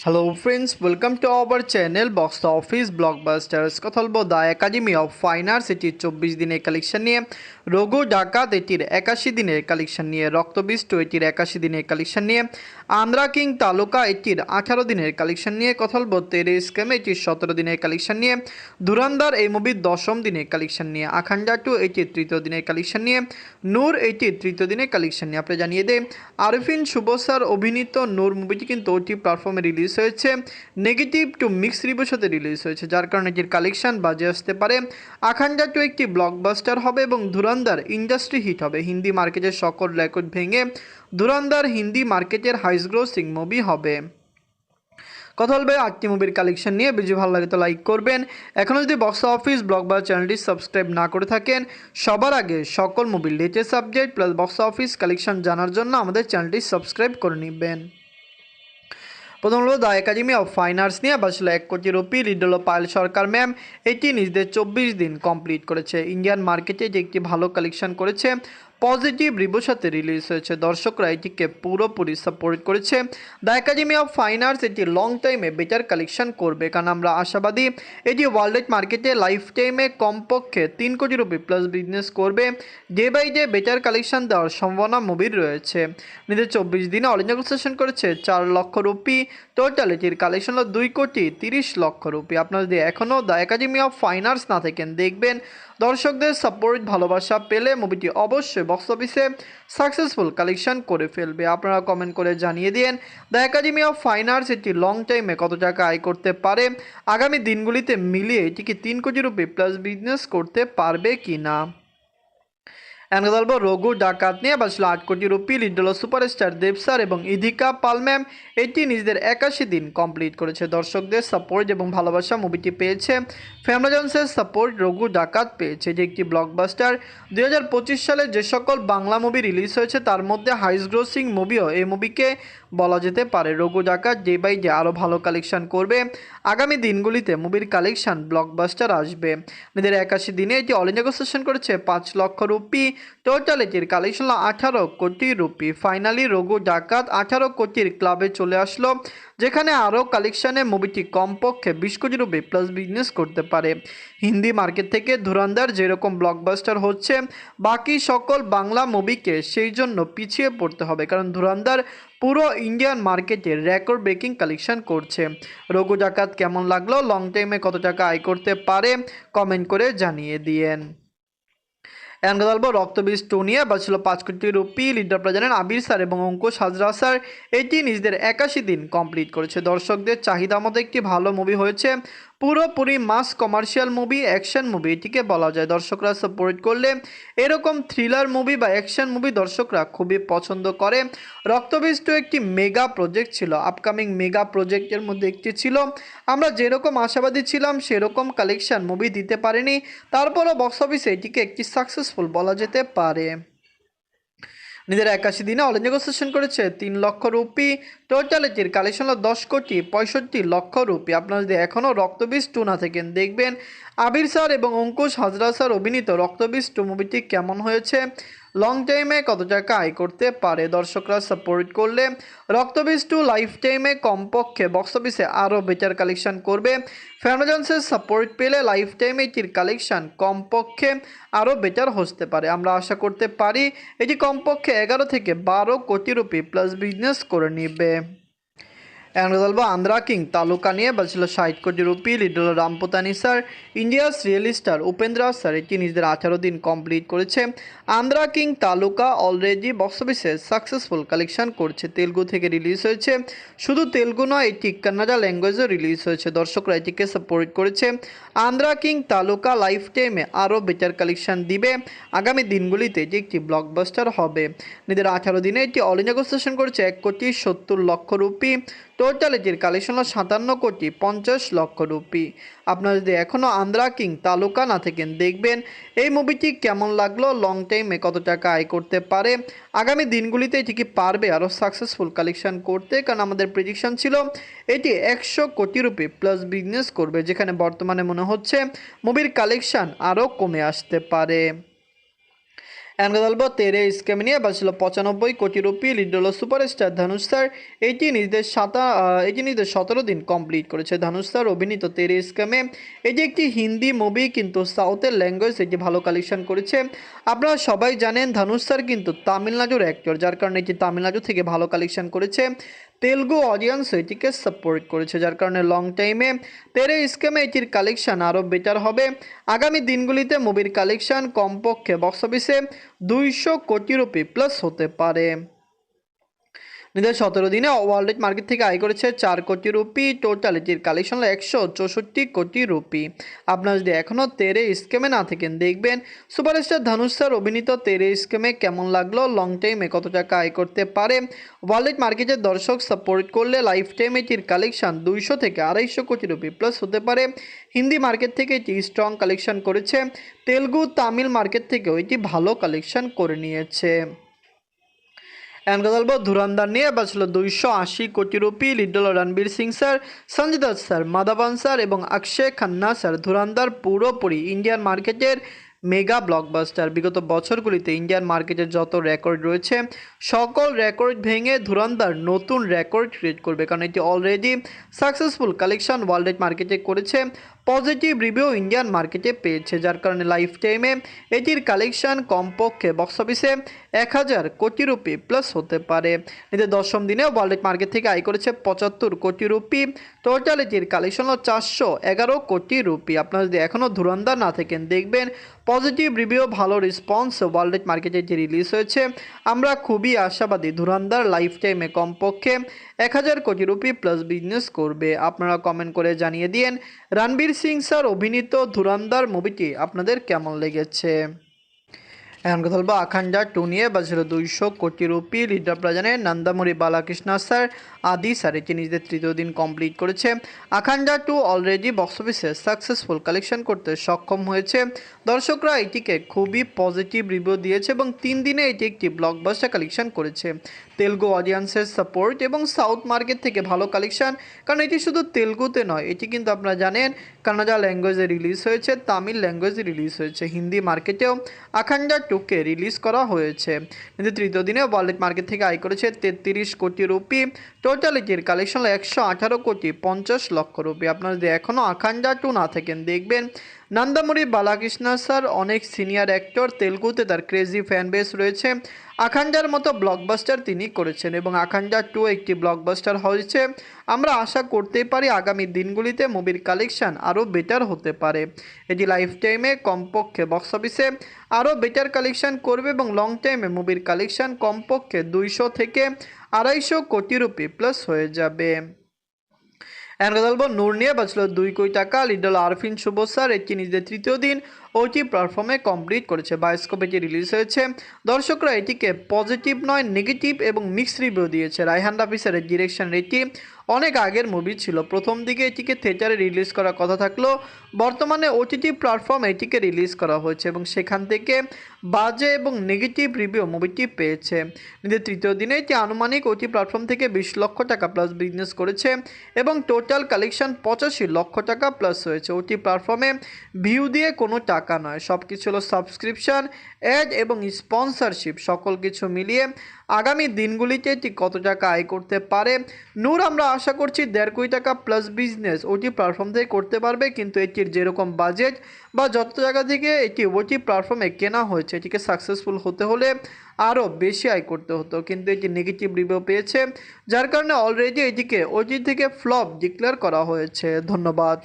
Hello friends, welcome to our channel box office blockbusters. কথা বলবো the academy of fine arts এটির 24 দিনের collection নিয়ে, রঘু ডাকাত এটির 81 দিনের কালেকশন নিয়ে, রক্তবিষ্ট এটির 81 দিনের কালেকশন নিয়ে, আন্ধ্রা কিং তালুকা এটির 18 দিনের কালেকশন নিয়ে, কথা বলবো তেরে স্ক্যাম এটির 17 দিনের কালেকশন নিয়ে, ধুরন্ধর এই মুভির 10ম দিনের কালেকশন নিয়ে, আখান্ডা 2 এটির 3য় দিনের কালেকশন নিয়ে, নূর এটির 3য় দিনের কালেকশন নিয়ে। আপনি জানিয়ে দেয় আরফিন শুভ স্যার অভিনীত নূর মুভিটি কিন্তু ওটি প্ল্যাটফর্মে রিলিজ হয়েছে, নেগেটিভ টু মিক্স রিভিউর সাথে রিলিজ হয়েছে, যার কারণে এটির কালেকশন বাজে আসতে পারে। আখান্ডা 2 একটি ব্লকবাস্টার হবে এবং ধুরন্ধর ইন্ডাস্ট্রি হিট হবে। হিন্দি মার্কেটের সকল রেকর্ড ভেঙে ধুরন্ধর হিন্দি মার্কেটের হাইস্ট গ্রোসিং মুভি হবে। কথা বলবে 8টি মুভির কালেকশন নিয়ে। ভিডিও ভালো লাগে তো লাইক করবেন। এখনও যদি বক্স অফিস ব্লকবাস্টার চ্যানেলটি সাবস্ক্রাইব না করে থাকেন, সবার আগে সকল মুভির latest update plus box office collection জানার জন্য আমাদের চ্যানেলটি সাবস্ক্রাইব করে নেবেন। প্রথম হলো the academy of fine arts নিয়ে বাঁচল 1 কোটি রুপি। লিড হলো পায়েল সরকার ম্যাম। এটি নিজেদের 24 দিন কমপ্লিট করেছে। ইন্ডিয়ান মার্কেটে যে একটি ভালো কালেকশন করেছে, পজিটিভ রিভিউর সাথে রিলিজ হয়েছে। দর্শকরা এটিকে পুরোপুরি সাপোর্ট করেছে। The academy of fine arts এটি লং টাইমে বেটার কালেকশন করবে, কারণ আমরা আশাবাদী এটি ওয়ার্ল্ড মার্কেটে লাইফ টাইমে কমপক্ষে 3 কোটি রুপি প্লাস বিজনেস করবে। Day by day better collection দেওয়ার সম্ভাবনা মুভির রয়েছে। নিজের 24 দিনে অল ইন্ডিয়া সেশন করেছে 4 লক্ষ রুপি। টোটাল এটির কালেকশন হলো 2 কোটি 30 লক্ষ রুপি। আপনারা যদি এখনও the academy of fine arts না থাকেন, দেখবেন দর্শকদের সাপোর্ট ভালোবাসা পেলে মুভিটি অবশ্যই বক্স অফিসে সাকসেসফুল কালেকশন করে ফেলবে। আপনারা কমেন্ট করে জানিয়ে দিন the academy of fine arts এটি লং টাইমে কত টাকা আয় করতে পারে, আগামী দিনগুলিতে মিলিয়ে এটিকে 3 কোটি রুপি প্লাস বিজনেস করতে পারবে কি না। এনকে বলবো রঘু ডাকাত নিয়ে বাঁচল 8 কোটি রুপি। লিড হলো সুপারস্টার দেব স্যার এবং ইদিকা পাল ম্যাম। এটি নিজেদের 81 দিন কমপ্লিট করেছে। দর্শকদের সাপোর্ট এবং ভালোবাসা মুভিটি পেয়েছে। ফ্যামিলি জনসের সাপোর্ট রঘু ডাকাত পেয়েছে, যে একটি ব্লকবাস্টার। 2025 সালে যে সকল বাংলা মুভি রিলিজ হয়েছে তার মধ্যে হাইস্ট গ্রোসিং মুভিও এই মুভিকে বলা যেতে পারে। রঘু ডাকাত ডে বাই ডে আরও ভালো কালেকশন করবে। আগামী দিনগুলিতে মুভির কালেকশন ব্লকবাস্টার আসবে। নিজের 81 দিনে এটি অল ইন্ডিয়া সেশন করেছে 5 লক্ষ রুপি। টোটাল এটির কালেকশন হলো 18 কোটি রুপি। ফাইনালি রঘু ডাকাত 18 কোটির ক্লাবে চলে আসলো, যেখানে আরও কালেকশানে মুভিটি কমপক্ষে 20 কোটি রুপি প্লাস বিজনেস করতে পারে। হিন্দি মার্কেট থেকে ধুরন্ধর যেরকম ব্লকবাস্টার হচ্ছে, বাকি সকল বাংলা মুভিকে সেই জন্য পিছিয়ে পড়তে হবে, কারণ ধুরন্ধর পুরো ইন্ডিয়ান মার্কেটে রেকর্ড ব্রেকিং কালেকশন করছে। রঘু ডাকাত কেমন লাগলো, লং টাইমে কত টাকা আয় করতে পারে, কমেন্ট করে জানিয়ে দিয়েন। এনকে বলবো রক্তবীজ 2 নিয়ে বাঁচল 5 কোটি রুপি। লিডার প্রেজেন্ট আবির স্যার এবং অঙ্কুশ হাজরা স্যার। এটি নিজেদের 81 দিন কমপ্লিট করেছে। দর্শকদের চাহিদা মতো একটি ভালো মুভি হয়েছে, পুরোপুরি mass commercial movie, action movie এটিকে বলা যায়। দর্শকরা সাপোর্ট করলে এরকম থ্রিলার মুভি বা অ্যাকশন মুভি দর্শকরা খুবই পছন্দ করে। রক্তবীজ 2 একটি মেগা প্রজেক্ট ছিল, আপকামিং মেগা প্রজেক্টের মধ্যে একটি ছিল। আমরা যেরকম আশাবাদী ছিলাম সেরকম কালেকশন মুভি দিতে পারেনি, তারপরও বক্স অফিসে এটিকে একটি সাকসেসফুল বলা যেতে পারে। নিজের 81 দিনে অল ইন্ডিয়া সেশন করেছে 3 লক্ষ রুপি। টোটাল এটির কালেকশন হলো 10 কোটি 65 লক্ষ রুপি। আপনারা যদি এখনও রক্তবীজ 2 না থাকেন, দেখবেন আবির স্যার এবং অঙ্কুশ হাজরা স্যার অভিনীত রক্তবীজ 2 মুভিটি কেমন হয়েছে, লং টাইমে কত টাকা আয় করতে পারে। দর্শকরা সাপোর্ট করলে রক্তবীজ 2 লাইফ টাইমে কমপক্ষে বক্স অফিসে আরও বেটার কালেকশন করবে। ফ্যামিলি জনসের সাপোর্ট পেলে লাইফ টাইমে এটির কালেকশন কমপক্ষে আরও বেটার হতে পারে। আমরা আশা করতে পারি এটি কমপক্ষে 11 থেকে 12 কোটি রুপি প্লাস বিজনেস করে নিবে। এখন বলবো আন্ধ্রা কিং তালুকা নিয়ে বাঁচল 60 কোটি রুপি। লিড হলো রামপুতানি sir, India's real star Upendra sir. এটি নিজেদের 18 দিন কমপ্লিট করেছে। Andhra king Taluka already box অফিসে সাকসেসফুল কালেকশন করছে। তেলুগু থেকে রিলিজ হয়েছে, শুধু তেলুগু নয় এটি কান্নাডা ল্যাঙ্গুয়েজও রিলিজ হয়েছে। দর্শকরা এটিকে সাপোর্ট করেছে। আন্ধ্রা কিং তালুকা লাইফ টাইমে আরও বেটার কালেকশন দিবে। আগামী দিনগুলিতে এটি একটি ব্লকবাস্টার হবে। নিজের 18 দিনে এটি অল ইন্ডিয়া সেশন করেছে 1 কোটি 70 লক্ষ রুপি। টোটাল এটির কালেকশন হলো 57 কোটি 50 লক্ষ রুপি। আপনারা যদি এখনও আন্ধ্রা কিং তালুকা না থাকেন, দেখবেন এই মুভিটি কেমন লাগলো, লং টাইমে কত টাকা আয় করতে পারে, আগামী দিনগুলিতে এটি কি পারবে আরও সাকসেসফুল কালেকশন করতে, কারণ আমাদের প্রেডিকশন ছিল এটি 100 কোটি রুপি প্লাস বিজনেস করবে, যেখানে বর্তমানে মনে হচ্ছে মুভির কালেকশন আরও কমে আসতে পারে। এনকা বলবো তেরে স্ক্যাম নিয়ে বাঁচল 95 কোটি রুপি, লিড হলো সুপারস্টার ধনুষ স্যার। এটি নিজেদের 17 দিন কমপ্লিট করেছে। ধনুষ স্যার অভিনীত তেরে স্ক্যামে এটি একটি হিন্দি মুভি, কিন্তু সাউথের ল্যাঙ্গুয়েজ এটি ভালো কালেকশন করেছে। আপনারা সবাই জানেন ধনুষ স্যার কিন্তু তামিলনাড়ুর অ্যাক্টর, যার কারণে এটি তামিলনাড়ু থেকে ভালো কালেকশন করেছে। তেলুগু অডিয়েন্স এটিকে সাপোর্ট করেছে, যার কারণে লং টাইমে তেরে স্ক্যামে এটির কালেকশন আরও বেটার হবে। আগামী দিনগুলিতে মুভির কালেকশন কমপক্ষে বক্স অফিসে 200 কোটি রুপি প্লাস হতে পারে। নিজের 17 দিনে ওয়ার্ল্ড মার্কেট থেকে আয় করেছে 4 কোটি রুপি। টোটাল এটির কালেকশন হলো 164 কোটি রুপি। আপনারা যদি এখনও তেরে স্কেমে না থাকেন, দেখবেন সুপারস্টার ধনুষ স্যার অভিনীত তেরে স্কেমে কেমন লাগলো, লং টাইমে কত টাকা আয় করতে পারে। ওয়ার্ল্ড মার্কেটের দর্শক সাপোর্ট করলে লাইফ টাইম এটির কালেকশন 200 থেকে 250 কোটি রুপি প্লাস হতে পারে। হিন্দি মার্কেট থেকে এটি স্ট্রং কালেকশন করেছে, তেলুগু তামিল মার্কেট থেকেও এটি ভালো কালেকশন করে নিয়েছে। বলবো ধুরন্ধর নিয়ে বাঁচল 280 কোটি রুপি, লিড হল Ranveer Singh sir, Sanjay Dutt sir, Madhavan sir এবং অক্ষয় খান্না স্যার। ধুরন্ধর পুরোপুরি ইন্ডিয়ান মার্কেটের মেগা ব্লকবাস্টার। বিগত বছরগুলিতে ইন্ডিয়ান মার্কেটের যত রেকর্ড রয়েছে সকল রেকর্ড ভেঙে ধুরন্ধর নতুন রেকর্ড ক্রিয়েট করবে, কারণ এটি অলরেডি সাকসেসফুল কালেকশন ওয়ার্ল্ড মার্কেটে করেছে, পজিটিভ রিভিউ ইন্ডিয়ান মার্কেটে পেয়েছে, যার কারণে লাইফ টাইমে এটির কালেকশন কমপক্ষে বক্স অফিসে 1000 কোটি রুপি প্লাস হতে পারে। এদের 10ম দিনে ওয়ার্ল্ড মার্কেট থেকে আয় করেছে 75 কোটি রুপি। টোটাল এটির কালেকশন হলো 411 কোটি রুপি। আপনারা যদি এখনও ধুরন্ধর না থাকেন, দেখবেন পজিটিভ রিভিউ, ভালো রেসপন্স ওয়ার্ল্ড মার্কেটে যে রিলিজ হয়েছে। আমরা খুবই আশাবাদী ধুরন্ধর লাইফ টাইমে কমপক্ষে 1000 কোটি রুপি প্লাস বিজনেস করবে। আপনারা কমেন্ট করে জানিয়ে দিন রণবীর সিং স্যার অভিনীত ধুরন্ধর মুভিটি আপনাদের কেমন লেগেছে। এখন কথা বলবো আখান্ডা 2 নিয়ে বাজছিল 200 কোটি রুপি। লিড আপনারা জানেন নন্দামুরি বালাকৃষ্ণ স্যার, আদি স্যার এটি নিজেদের 3য় দিন কমপ্লিট করেছে। আখান্ডা 2 অলরেডি বক্স অফিসে সাকসেসফুল কালেকশন করতে সক্ষম হয়েছে। দর্শকরা এটিকে খুবই পজিটিভ রিভিউ দিয়েছে এবং 3 দিনে এটি একটি ব্লকবাস্টার কালেকশন করেছে। তেলুগু অডিয়েন্সের সাপোর্ট এবং সাউথ মার্কেট থেকে ভালো কালেকশন, কারণ এটি শুধু তেলুগুতে নয়, এটি কিন্তু আপনারা জানেন কান্নাডা ল্যাঙ্গুয়েজে রিলিজ হয়েছে, তামিল ল্যাঙ্গুয়েজে রিলিজ হয়েছে, হিন্দি মার্কেটেও আখান্ডা 2কে রিলিজ করা হয়েছে। কিন্তু 3য় দিনে ওয়ার্ল্ড মার্কেট থেকে আয় করেছে 33 কোটি রুপি। টোটাল এটির কালেকশন 118 কোটি 50 লক্ষ রুপি। আপনারা যদি এখনও আখান্ডা 2 না থাকেন, দেখবেন নন্দামুরি বালাকৃষ্ণ স্যার অনেক সিনিয়র অ্যাক্টর, তেলুগুতে তার ক্রেজি ফ্যান বেস রয়েছে। আখান্ডার মতো ব্লকবাস্টার তিনি করেছেন এবং আখান্ডা 2 একটি ব্লকবাস্টার হয়েছে। আমরা আশা করতেই পারি আগামী দিনগুলিতে মুভির কালেকশন আরও বেটার হতে পারে। এটি লাইফ টাইমে কমপক্ষে বক্স অফিসে আরও বেটার কালেকশন করবে এবং লং টাইমে মুভির কালেকশন কমপক্ষে 200 থেকে 250 কোটি রুপি প্লাস হয়ে যাবে। এখন বলবো নূর নিয়ে বাঁচল 2 কোটি টাকা। লিড হল আরফিন শুভ স্যার, এটি নিজেদের 3য় দিন ওটি প্ল্যাটফর্মে কমপ্লিট করেছে। বায়োস্কোপ এটি রিলিজ হয়েছে। দর্শকরা এটিকে পজিটিভ নয়, নেগেটিভ এবং মিক্স রিভিউ দিয়েছে। রায়হান রাফি স্যারের ডিরেকশন এটি অনেক আগের মুভি ছিল। প্রথম দিকে এটিকে থিয়েটারে রিলিজ করার কথা থাকলেও বর্তমানে ওটিটি প্ল্যাটফর্মে এটিকে রিলিজ করা হয়েছে এবং সেখান থেকে বাজে এবং নেগেটিভ রিভিউ মুভিটি পেয়েছে। নিজের 3য় দিনে এটি আনুমানিক ওটি প্ল্যাটফর্ম থেকে 20 লক্ষ টাকা প্লাস বিজনেস করেছে এবং টোটাল কালেকশন 85 লক্ষ টাকা প্লাস হয়েছে। ওটি প্ল্যাটফর্মে ভিউ দিয়ে কোনো টাকা নয়, সব কিছু হলো সাবস্ক্রিপশন, অ্যাড এবং স্পন্সরশিপ, সকল কিছু মিলিয়ে আগামী দিনগুলিতে এটি কত টাকা আয় করতে পারে। নূর আমরা আশা করছি 1.5 কোটি টাকা প্লাস বিজনেস ওটি প্ল্যাটফর্ম থেকে করতে পারবে, কিন্তু এটির যেরকম বাজেট বা যত জায়গা থেকে এটি ওটি প্ল্যাটফর্মে কেনা হয়েছে, এটিকে সাকসেসফুল হতে হলে আরও বেশি আয় করতে হতো, কিন্তু এটি নেগেটিভ রিভিউ পেয়েছে, যার কারণে অলরেডি এটিকে ওটি থেকে ফ্লপ ডিক্লেয়ার করা হয়েছে। ধন্যবাদ।